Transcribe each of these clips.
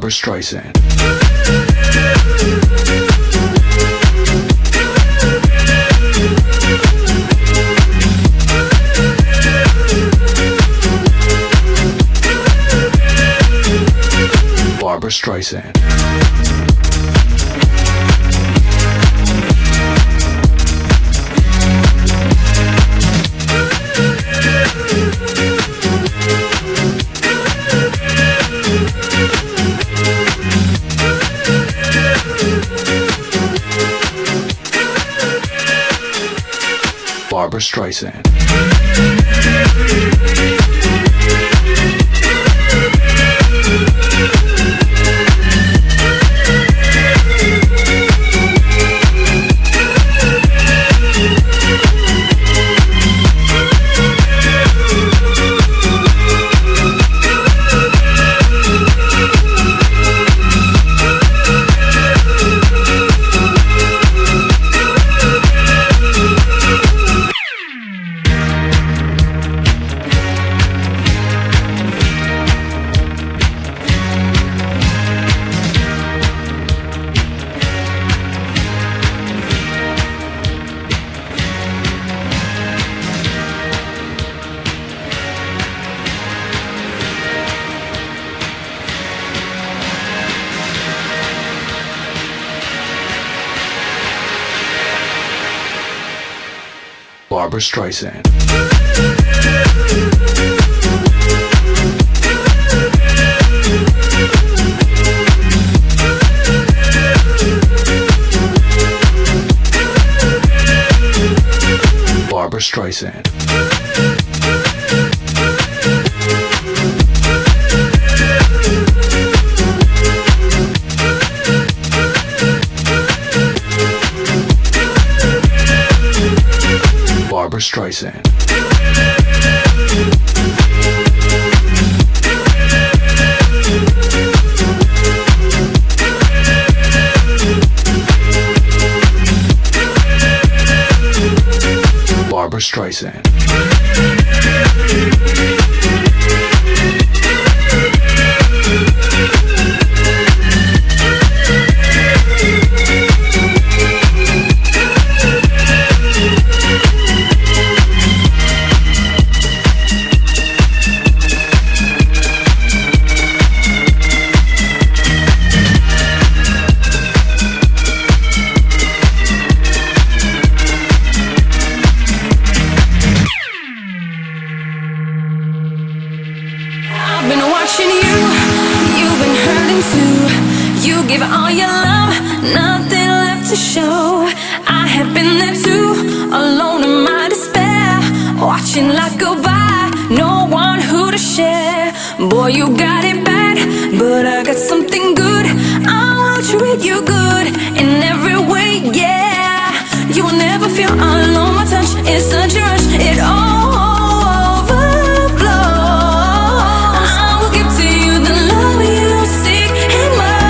Barbra Streisand. Barbra Streisand. Barbra Streisand. Barbra Streisand. Barbra Streisand. Barbra Streisand. Barbra Streisand. Give all your love, nothing left to show. I have been there too, alone in my despair, watching life go by, no one who to share. Boy, you got it bad, but I got something good. I will treat you good in every way, yeah. You will never feel alone, my touch is such a rush, it all overflows. I will give to you the love you seek and more.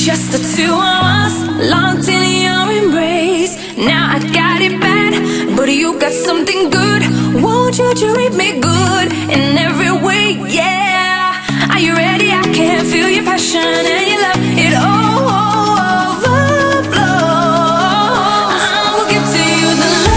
Just the two of us, locked in your embrace. Now I got it bad, but you got something good. Won't you treat me good in every way, yeah. Are you ready? I can feel your passion and your love, it all overflows. I will give to you the love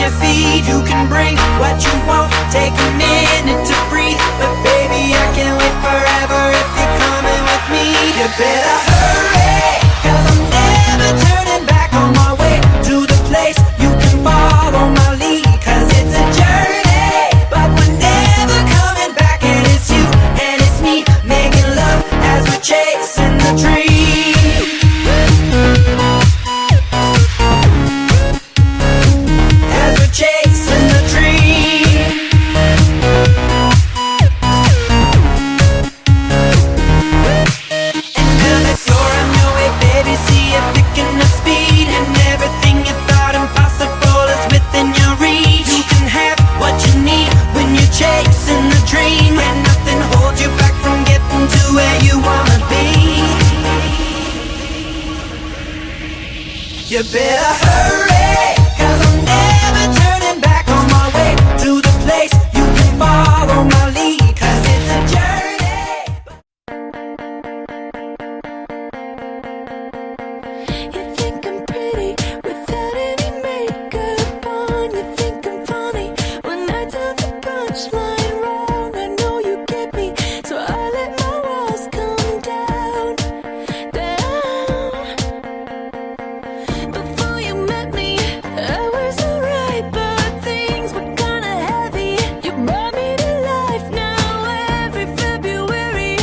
your feet. You can bring what you want, take a minute to breathe. But baby, I can't wait forever if you're coming with me. You better hurry, 'cause I'm never turning back on my way to the place. You can follow my lead, 'cause it's a journey, but we're never coming back. And it's you and it's me making love as we're chasing the dream. As we're chasing the dream. And now that you're on your way, baby, see you're picking up speed. And everything you thought impossible is within your reach. You can have what you need when you're chasing the dream. And nothing holds you back from getting to where you wanna be. You better hurry, 'cause I'm never turning back on my way to the place. You can follow my lead, 'cause it's a journey. You think I'm pretty without any makeup on. You think I'm funny when I tell the punchline wrong. I know you get me, so I let my walls come down, down. Before you met me, I was alright, but things were kinda heavy. You brought me to life now. Every February,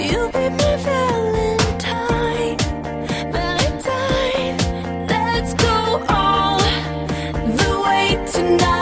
you'll be my Valentine, Valentine. Let's go all the way tonight.